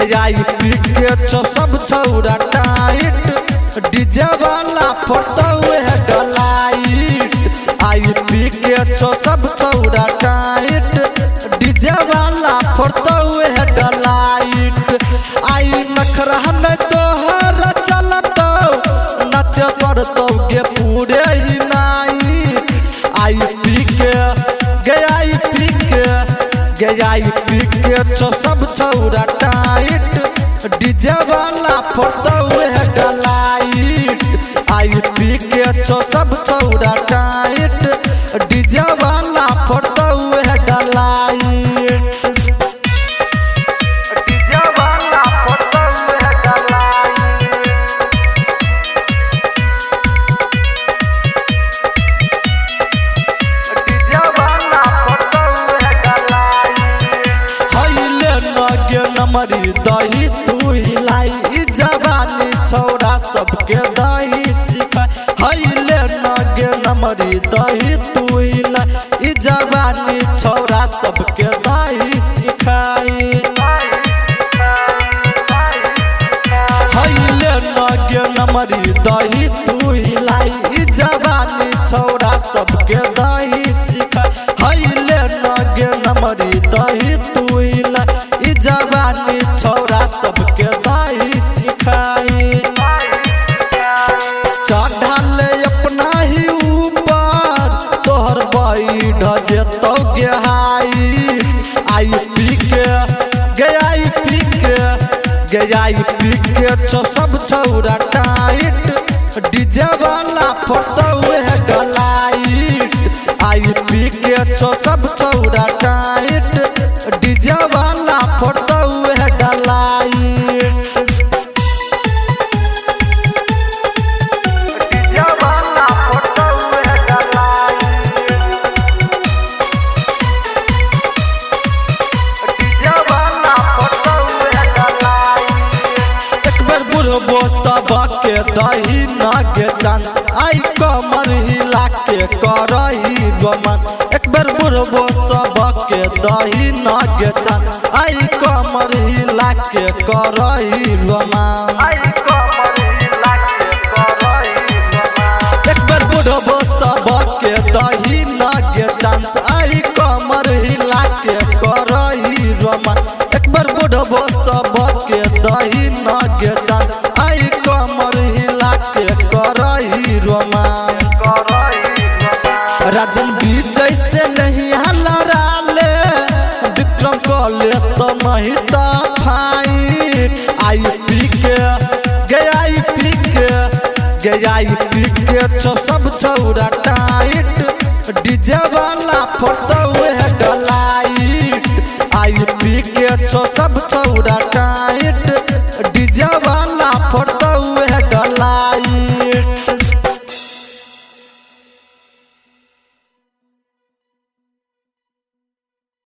गया पी के छो सब छौरा टाइट डीजे वाला फोटो है डलाइट आई पी के छो सब छौरा टाइट डीजे वाला फोटो है डलाइट आई नखरा न तोहर चलतो नच पड़तो गे पूरे ही नाइट आई पी के गया पी के छो सब छौरा टाइट डीजे वाला फोटो है डलाइट आई पी के छो सब छौरा टाइट डीजे वाला फोटो है डलाइट नमरी दही तू हिलाई जवानी छौरा सबके दही चिखाई हईले नगे नमरी दही तू हिलाई जवानी छौरा सबके दही चिखाई हईले नगे नमरी दही तू हिलाई जवानी छौरा सबके दही चिखाई हईले नगे नमरी दही तू हिलाई जवानी छौरा सबके दही चिखाई चढ़ल अपना ही ऊपर तोहर बैठ जेतो गेहाई आई पी के गया पी के छो सब छौरा टाइट डीजे वाला फोटो है डलाइट आई पी के छो सब छौरा टाइट डीजे वाला फोटो है डलाइट बुढ़बो सबके दही नागे चांस आई कमर हिला के करही रोमान एक बार बुढ़बो सबके दही नागे चांस आई कमर हिला के करही रोमान एक बार बुढ़बो सबके दही नागे चांस आई कमर हिला के करही रोमान एक बार बुढ़बो सबके दही नागे चांस आई कमर हिला के करही रोमांस राजन भी जैसे नहीं हलरा ले विक्रम को ले तो नहीं तो फाइट आई पी के गया पी के छो सब छौरा टाइट डीजे वाला फोटो है डलाइट आई पी के छो